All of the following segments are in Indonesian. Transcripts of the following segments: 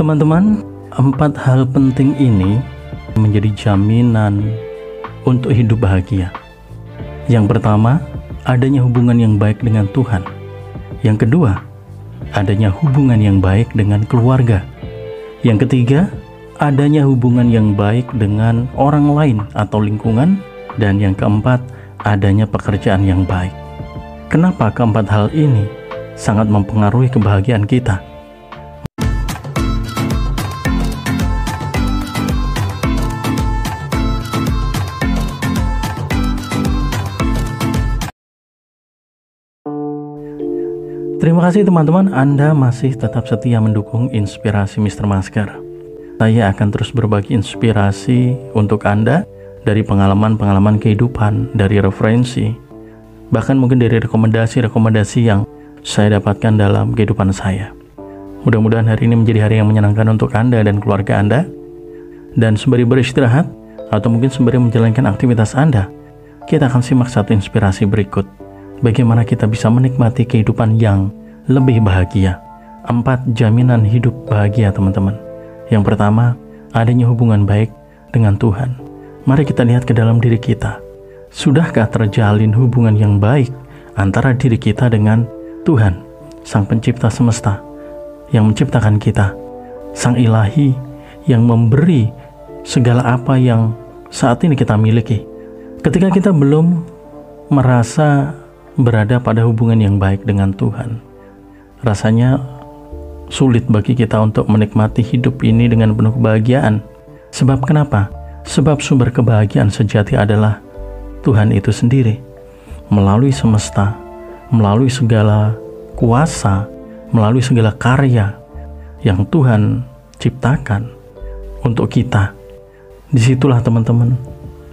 Teman-teman, 4 hal penting ini menjadi jaminan untuk hidup bahagia. Yang pertama, adanya hubungan yang baik dengan Tuhan. Yang kedua, adanya hubungan yang baik dengan keluarga. Yang ketiga, adanya hubungan yang baik dengan orang lain atau lingkungan. Dan yang keempat, adanya pekerjaan yang baik. Kenapa keempat hal ini sangat mempengaruhi kebahagiaan kita? Terima kasih teman-teman, Anda masih tetap setia mendukung Inspirasi Mr. Masker. Saya akan terus berbagi inspirasi untuk Anda dari pengalaman-pengalaman kehidupan, dari referensi, bahkan mungkin dari rekomendasi-rekomendasi yang saya dapatkan dalam kehidupan saya. Mudah-mudahan hari ini menjadi hari yang menyenangkan untuk Anda dan keluarga Anda. Dan sembari beristirahat, atau mungkin sembari menjalankan aktivitas Anda, kita akan simak satu inspirasi berikut. Bagaimana kita bisa menikmati kehidupan yang lebih bahagia. 4 jaminan hidup bahagia, teman-teman. Yang pertama, adanya hubungan baik dengan Tuhan. Mari kita lihat ke dalam diri kita. Sudahkah terjalin hubungan yang baik antara diri kita dengan Tuhan, Sang Pencipta semesta, yang menciptakan kita, Sang Ilahi, yang memberi segala apa yang saat ini kita miliki. Ketika kita belum merasa berada pada hubungan yang baik dengan Tuhan, rasanya sulit bagi kita untuk menikmati hidup ini dengan penuh kebahagiaan. Sebab kenapa? Sebab sumber kebahagiaan sejati adalah Tuhan itu sendiri. Melalui semesta, melalui segala kuasa, melalui segala karya yang Tuhan ciptakan untuk kita. Disitulah teman-teman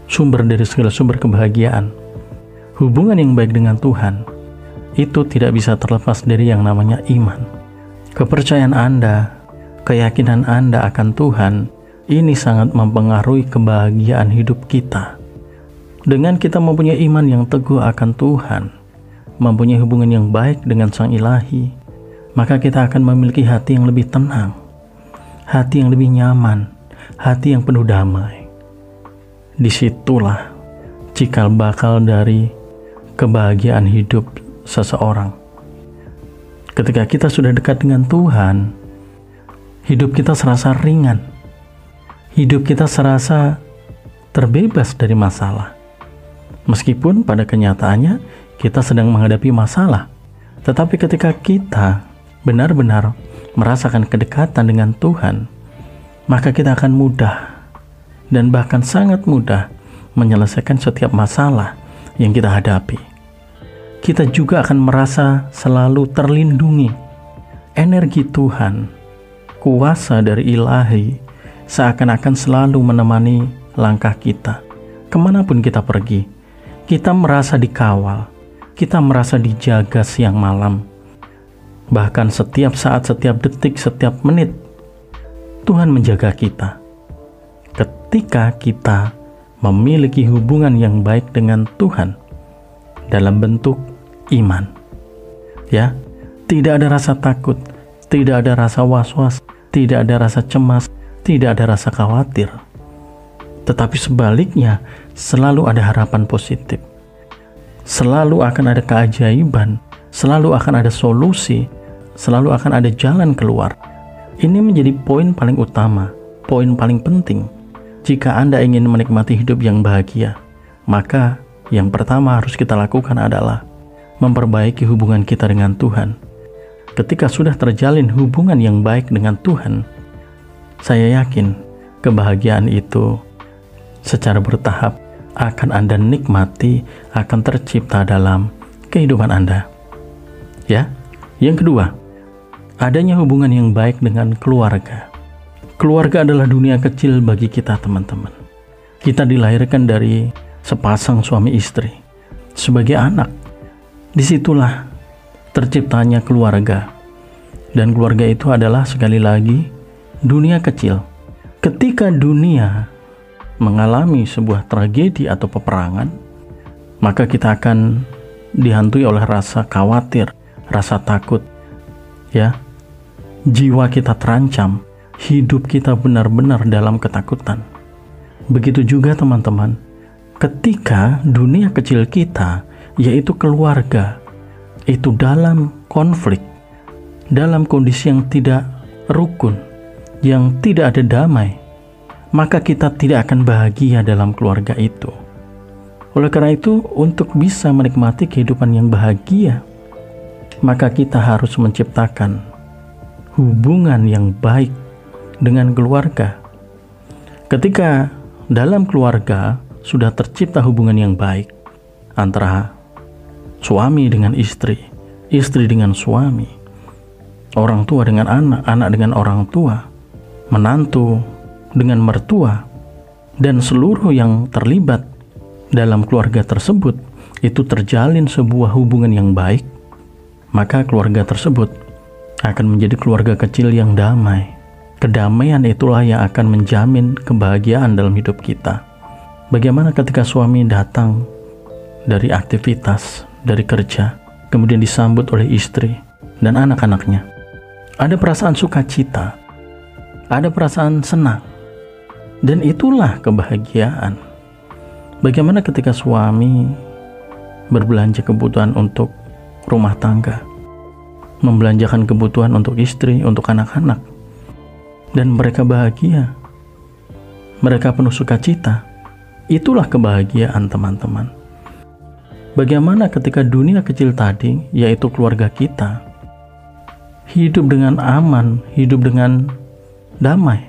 sumber dari segala sumber kebahagiaan. Hubungan yang baik dengan Tuhan itu tidak bisa terlepas dari yang namanya iman. Kepercayaan Anda, keyakinan Anda akan Tuhan, ini sangat mempengaruhi kebahagiaan hidup kita. Dengan kita mempunyai iman yang teguh akan Tuhan, mempunyai hubungan yang baik dengan Sang Ilahi, maka kita akan memiliki hati yang lebih tenang, hati yang lebih nyaman, hati yang penuh damai. Disitulah cikal bakal dari kebahagiaan hidup seseorang. Ketika kita sudah dekat dengan Tuhan, hidup kita serasa ringan. Hidup kita serasa terbebas dari masalah. Meskipun pada kenyataannya kita sedang menghadapi masalah, tetapi ketika kita benar-benar merasakan kedekatan dengan Tuhan, maka kita akan mudah dan bahkan sangat mudah menyelesaikan setiap masalah yang kita hadapi. Kita juga akan merasa selalu terlindungi. Energi Tuhan, kuasa dari Ilahi, seakan-akan selalu menemani langkah kita. Kemanapun kita pergi, kita merasa dikawal, kita merasa dijaga siang malam. Bahkan setiap saat, setiap detik, setiap menit, Tuhan menjaga kita. Ketika kita memiliki hubungan yang baik dengan Tuhan dalam bentuk iman, ya, tidak ada rasa takut, tidak ada rasa was-was, tidak ada rasa cemas, tidak ada rasa khawatir. Tetapi sebaliknya, selalu ada harapan positif. Selalu akan ada keajaiban, selalu akan ada solusi, selalu akan ada jalan keluar. Ini menjadi poin paling utama, poin paling penting. Jika Anda ingin menikmati hidup yang bahagia, maka yang pertama harus kita lakukan adalah memperbaiki hubungan kita dengan Tuhan. Ketika sudah terjalin hubungan yang baik dengan Tuhan, saya yakin kebahagiaan itu secara bertahap akan Anda nikmati, akan tercipta dalam kehidupan Anda. Ya, yang kedua, adanya hubungan yang baik dengan keluarga. Keluarga adalah dunia kecil bagi kita, teman-teman. Kita dilahirkan dari sepasang suami istri. Sebagai anak, disitulah terciptanya keluarga. Dan keluarga itu adalah sekali lagi dunia kecil. Ketika dunia mengalami sebuah tragedi atau peperangan, maka kita akan dihantui oleh rasa khawatir, rasa takut, ya. Jiwa kita terancam hidup kita benar-benar dalam ketakutan. Begitu juga teman-teman, ketika dunia kecil kita, yaitu keluarga, itu dalam konflik, dalam kondisi yang tidak rukun, yang tidak ada damai, maka kita tidak akan bahagia dalam keluarga itu. Oleh karena itu, untuk bisa menikmati kehidupan yang bahagia, maka kita harus menciptakan hubungan yang baik dengan keluarga. Ketika dalam keluarga sudah tercipta hubungan yang baik antara suami dengan istri, istri dengan suami, orang tua dengan anak, anak dengan orang tua, menantu dengan mertua, dan seluruh yang terlibat dalam keluarga tersebut, itu terjalin sebuah hubungan yang baik, maka keluarga tersebut akan menjadi keluarga kecil yang damai. Kedamaian itulah yang akan menjamin kebahagiaan dalam hidup kita. Bagaimana ketika suami datang dari aktivitas, dari kerja, kemudian disambut oleh istri dan anak-anaknya. Ada perasaan sukacita, ada perasaan senang, dan itulah kebahagiaan. Bagaimana ketika suami berbelanja kebutuhan untuk rumah tangga, membelanjakan kebutuhan untuk istri, untuk anak-anak, dan mereka bahagia, mereka penuh sukacita. Itulah kebahagiaan teman-teman. Bagaimana ketika dunia kecil tadi, yaitu keluarga kita, hidup dengan aman, hidup dengan damai,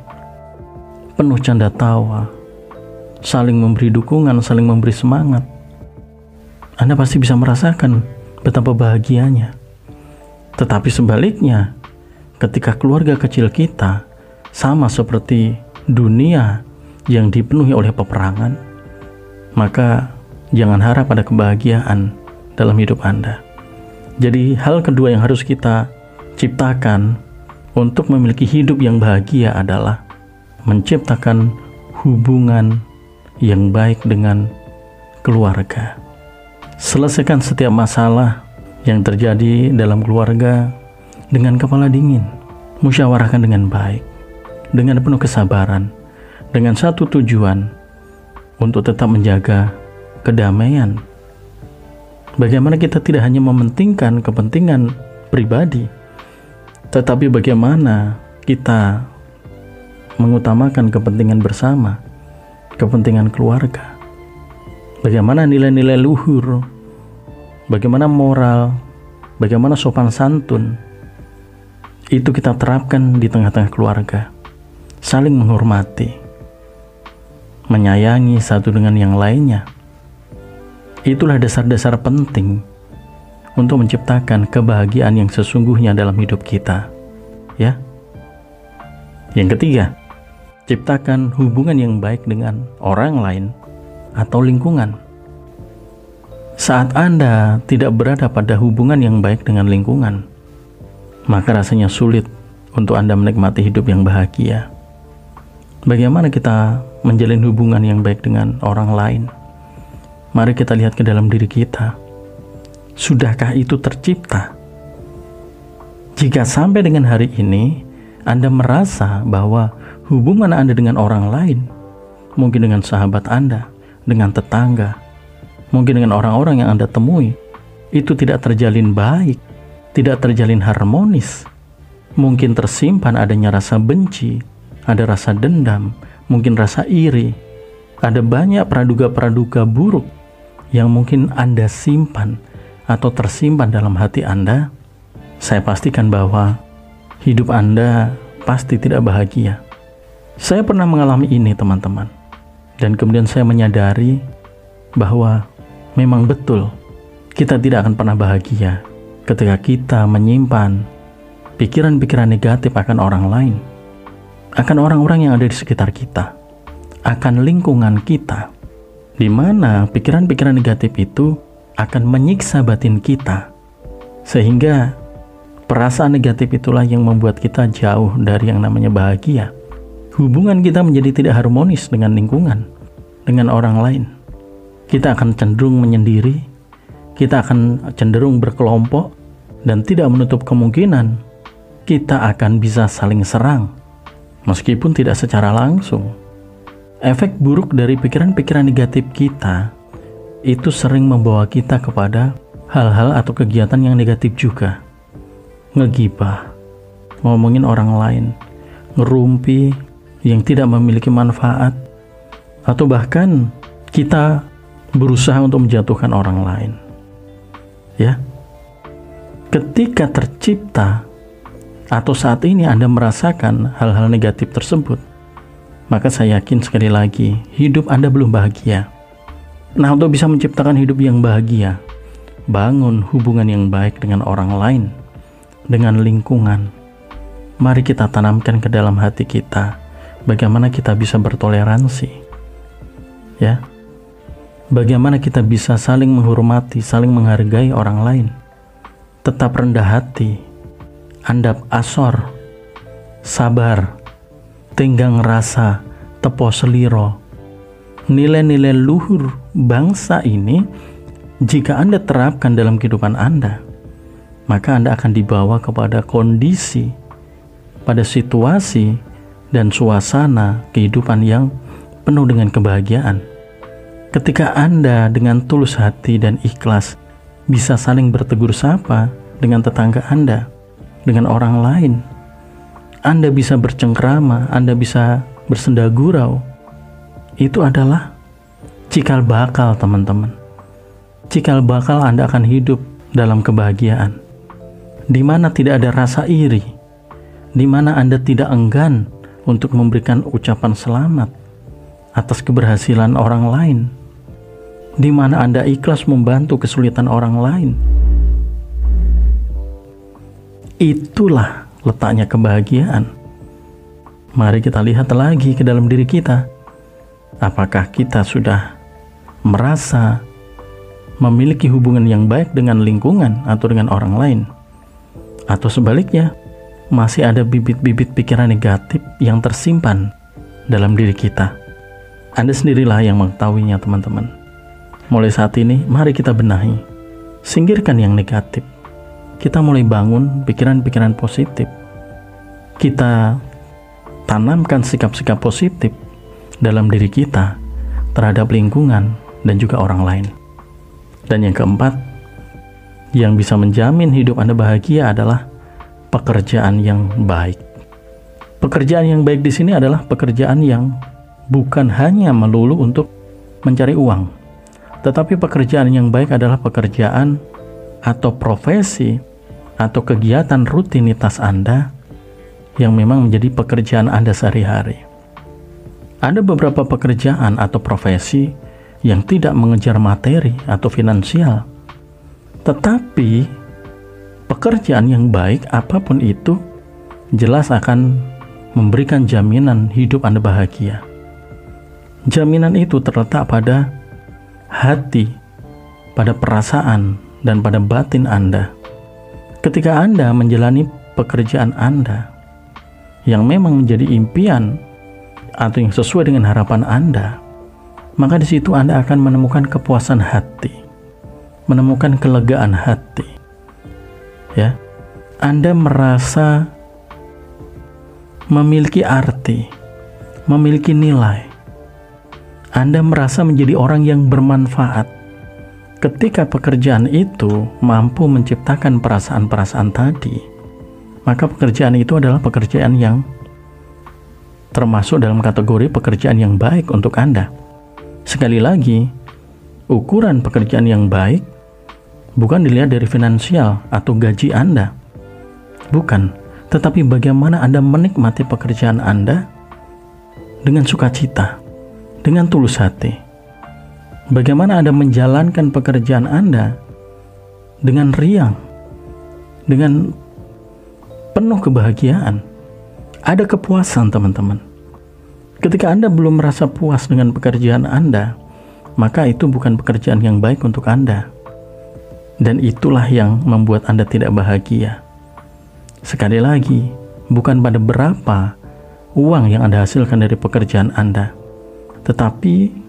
penuh canda tawa, saling memberi dukungan, saling memberi semangat. Anda pasti bisa merasakan betapa bahagianya. Tetapi sebaliknya, ketika keluarga kecil kita sama seperti dunia yang dipenuhi oleh peperangan, maka jangan harap ada kebahagiaan dalam hidup Anda. Jadi hal kedua yang harus kita ciptakan untuk memiliki hidup yang bahagia adalah menciptakan hubungan yang baik dengan keluarga. Selesaikan setiap masalah yang terjadi dalam keluarga dengan kepala dingin. Musyawarahkan dengan baik, dengan penuh kesabaran, dengan satu tujuan untuk tetap menjaga kedamaian. Bagaimana kita tidak hanya mementingkan kepentingan pribadi, tetapi bagaimana kita mengutamakan kepentingan bersama, kepentingan keluarga. Bagaimana nilai-nilai luhur, bagaimana moral, bagaimana sopan santun, itu kita terapkan di tengah-tengah keluarga. Saling menghormati, menyayangi satu dengan yang lainnya. Itulah dasar-dasar penting untuk menciptakan kebahagiaan yang sesungguhnya dalam hidup kita. Ya. Yang ketiga, ciptakan hubungan yang baik dengan orang lain atau lingkungan. Saat Anda tidak berada pada hubungan yang baik dengan lingkungan, maka rasanya sulit untuk Anda menikmati hidup yang bahagia. Bagaimana kita menjalin hubungan yang baik dengan orang lain? Mari kita lihat ke dalam diri kita. Sudahkah itu tercipta? Jika sampai dengan hari ini Anda merasa bahwa hubungan Anda dengan orang lain, mungkin dengan sahabat Anda, dengan tetangga, mungkin dengan orang-orang yang Anda temui, itu tidak terjalin baik, tidak terjalin harmonis, mungkin tersimpan adanya rasa benci, ada rasa dendam, mungkin rasa iri, ada banyak praduga-praduga buruk yang mungkin Anda simpan atau tersimpan dalam hati Anda. Saya pastikan bahwa hidup Anda pasti tidak bahagia. Saya pernah mengalami ini teman-teman, dan kemudian saya menyadari bahwa memang betul kita tidak akan pernah bahagia ketika kita menyimpan pikiran-pikiran negatif akan orang lain, akan orang-orang yang ada di sekitar kita, akan lingkungan kita, di mana pikiran-pikiran negatif itu akan menyiksa batin kita, sehingga perasaan negatif itulah yang membuat kita jauh dari yang namanya bahagia. Hubungan kita menjadi tidak harmonis dengan lingkungan, dengan orang lain. Kita akan cenderung menyendiri, kita akan cenderung berkelompok, dan tidak menutup kemungkinan kita akan bisa saling serang, meskipun tidak secara langsung. Efek buruk dari pikiran-pikiran negatif kita itu sering membawa kita kepada hal-hal atau kegiatan yang negatif juga. Ngegibah, ngomongin orang lain, ngerumpi yang tidak memiliki manfaat, atau bahkan kita berusaha untuk menjatuhkan orang lain. Ya, ketika tercipta atau saat ini Anda merasakan hal-hal negatif tersebut, maka saya yakin sekali lagi hidup Anda belum bahagia. Nah, untuk bisa menciptakan hidup yang bahagia, bangun hubungan yang baik dengan orang lain, dengan lingkungan. Mari kita tanamkan ke dalam hati kita bagaimana kita bisa bertoleransi. Ya. Bagaimana kita bisa saling menghormati, saling menghargai orang lain. Tetap rendah hati, andap asor, sabar, tenggang rasa, tepo seliro. Nilai-nilai luhur bangsa ini jika Anda terapkan dalam kehidupan Anda, maka Anda akan dibawa kepada kondisi, pada situasi dan suasana kehidupan yang penuh dengan kebahagiaan. Ketika Anda dengan tulus hati dan ikhlas bisa saling bertegur sapa dengan tetangga Anda, dengan orang lain, Anda bisa bercengkrama, Anda bisa bersenda gurau. Itu adalah cikal bakal, teman-teman. Cikal bakal Anda akan hidup dalam kebahagiaan, di mana tidak ada rasa iri, di mana Anda tidak enggan untuk memberikan ucapan selamat atas keberhasilan orang lain, di mana Anda ikhlas membantu kesulitan orang lain. Itulah letaknya kebahagiaan. Mari kita lihat lagi ke dalam diri kita. Apakah kita sudah merasa memiliki hubungan yang baik dengan lingkungan atau dengan orang lain? Atau sebaliknya, masih ada bibit-bibit pikiran negatif yang tersimpan dalam diri kita? Anda sendirilah yang mengetahuinya, teman-teman. Mulai saat ini, mari kita benahi. Singkirkan yang negatif. Kita mulai bangun pikiran-pikiran positif. Kita tanamkan sikap-sikap positif dalam diri kita terhadap lingkungan dan juga orang lain. Dan yang keempat, yang bisa menjamin hidup Anda bahagia adalah pekerjaan yang baik. Pekerjaan yang baik di sini adalah pekerjaan yang bukan hanya melulu untuk mencari uang, tetapi pekerjaan yang baik adalah pekerjaan atau profesi atau kegiatan rutinitas Anda yang memang menjadi pekerjaan Anda sehari-hari. Ada beberapa pekerjaan atau profesi yang tidak mengejar materi atau finansial, tetapi pekerjaan yang baik apapun itu jelas akan memberikan jaminan hidup Anda bahagia. Jaminan itu terletak pada hati, pada perasaan, dan pada batin Anda. Ketika Anda menjalani pekerjaan Anda yang memang menjadi impian atau yang sesuai dengan harapan Anda, maka di situ Anda akan menemukan kepuasan hati, menemukan kelegaan hati. Ya, Anda merasa memiliki arti, memiliki nilai. Anda merasa menjadi orang yang bermanfaat. Ketika pekerjaan itu mampu menciptakan perasaan-perasaan tadi, maka pekerjaan itu adalah pekerjaan yang termasuk dalam kategori pekerjaan yang baik untuk Anda. Sekali lagi, ukuran pekerjaan yang baik bukan dilihat dari finansial atau gaji Anda. Bukan, tetapi bagaimana Anda menikmati pekerjaan Anda dengan sukacita, dengan tulus hati. Bagaimana Anda menjalankan pekerjaan Anda dengan riang, dengan penuh kebahagiaan. Ada kepuasan, teman-teman. Ketika Anda belum merasa puas dengan pekerjaan Anda, maka itu bukan pekerjaan yang baik untuk Anda. Dan itulah yang membuat Anda tidak bahagia. Sekali lagi, bukan pada berapa uang yang Anda hasilkan dari pekerjaan Anda, tetapi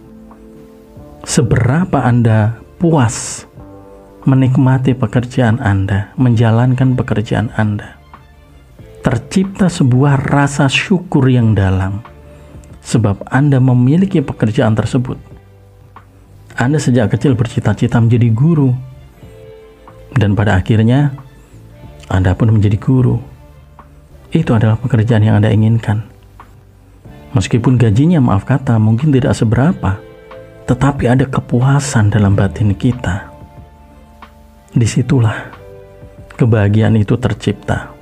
seberapa Anda puas menikmati pekerjaan Anda, menjalankan pekerjaan Anda. tercipta sebuah rasa syukur yang dalam sebab Anda memiliki pekerjaan tersebut. Anda sejak kecil bercita-cita menjadi guru, dan pada akhirnya Anda pun menjadi guru. Itu adalah pekerjaan yang Anda inginkan. Meskipun gajinya, maaf kata, mungkin tidak seberapa, tetapi ada kepuasan dalam batin kita. Disitulah kebahagiaan itu tercipta.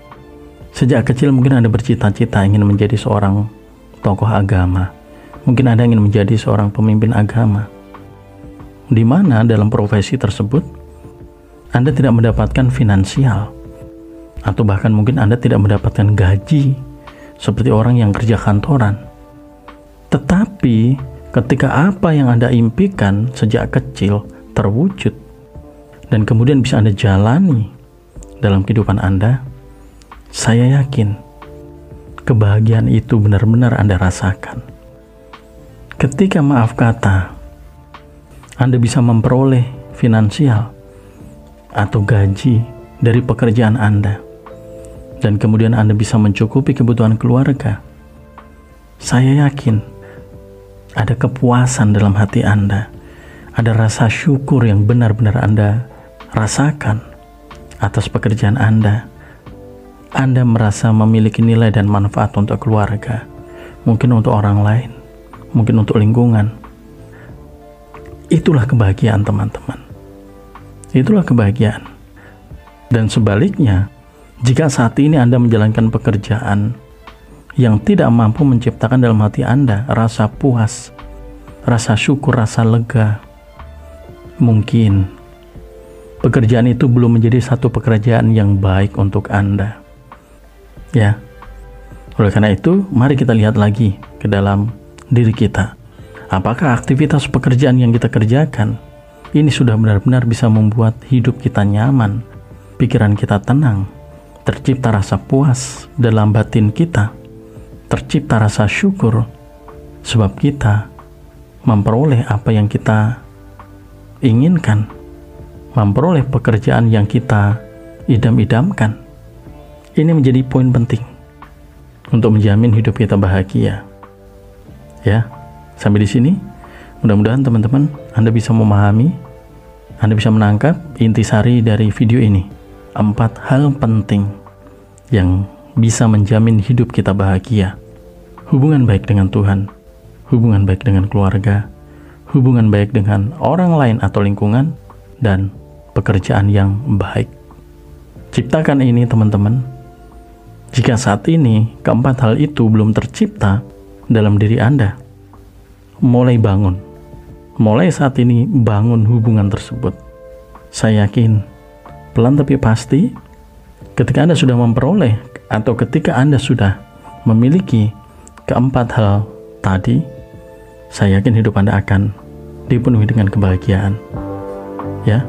Sejak kecil mungkin Anda bercita-cita ingin menjadi seorang tokoh agama. Mungkin Anda ingin menjadi seorang pemimpin agama, di mana dalam profesi tersebut Anda tidak mendapatkan finansial, atau bahkan mungkin Anda tidak mendapatkan gaji seperti orang yang kerja kantoran. Tetapi ketika apa yang Anda impikan sejak kecil terwujud dan kemudian bisa Anda jalani dalam kehidupan Anda, saya yakin kebahagiaan itu benar-benar Anda rasakan. Ketika, maaf kata, Anda bisa memperoleh finansial atau gaji dari pekerjaan Anda, dan kemudian Anda bisa mencukupi kebutuhan keluarga, saya yakin ada kepuasan dalam hati Anda, ada rasa syukur yang benar-benar Anda rasakan atas pekerjaan Anda. Anda merasa memiliki nilai dan manfaat untuk keluarga, mungkin untuk orang lain, mungkin untuk lingkungan. Itulah kebahagiaan, teman-teman. Itulah kebahagiaan. Dan sebaliknya, jika saat ini Anda menjalankan pekerjaan yang tidak mampu menciptakan dalam hati Anda rasa puas, rasa syukur, rasa lega, mungkin pekerjaan itu belum menjadi satu pekerjaan yang baik untuk Anda. Ya, oleh karena itu, mari kita lihat lagi ke dalam diri kita. Apakah aktivitas pekerjaan yang kita kerjakan ini sudah benar-benar bisa membuat hidup kita nyaman, pikiran kita tenang, tercipta rasa puas dalam batin kita, tercipta rasa syukur, sebab kita memperoleh apa yang kita inginkan, memperoleh pekerjaan yang kita idam-idamkan. Ini menjadi poin penting untuk menjamin hidup kita bahagia. Ya, sampai di sini. Mudah-mudahan teman-teman Anda bisa memahami, Anda bisa menangkap intisari dari video ini. 4 hal penting yang bisa menjamin hidup kita bahagia. Hubungan baik dengan Tuhan, hubungan baik dengan keluarga, hubungan baik dengan orang lain atau lingkungan, dan pekerjaan yang baik. Ciptakan ini, teman-teman. Jika saat ini keempat hal itu belum tercipta dalam diri Anda, mulai bangun. Mulai saat ini bangun hubungan tersebut. Saya yakin, pelan tapi pasti, ketika Anda sudah memperoleh atau ketika Anda sudah memiliki keempat hal tadi, saya yakin hidup Anda akan dipenuhi dengan kebahagiaan. Ya,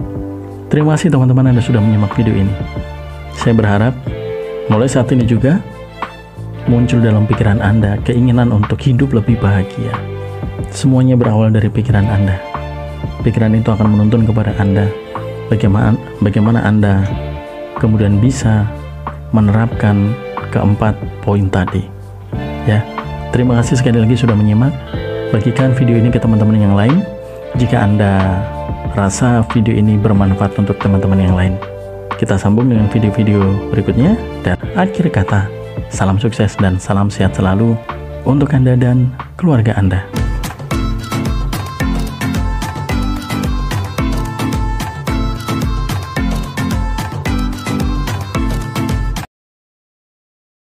terima kasih teman-teman Anda sudah menyimak video ini. Saya berharap mulai saat ini juga muncul dalam pikiran Anda keinginan untuk hidup lebih bahagia. Semuanya berawal dari pikiran Anda. Pikiran itu akan menuntun kepada Anda bagaimana Anda kemudian bisa menerapkan keempat poin tadi. Ya, terima kasih sekali lagi sudah menyimak. Bagikan video ini ke teman-teman yang lain jika Anda rasa video ini bermanfaat untuk teman-teman yang lain. Kita sambung dengan video-video berikutnya, dan akhir kata, salam sukses dan salam sehat selalu untuk Anda dan keluarga Anda.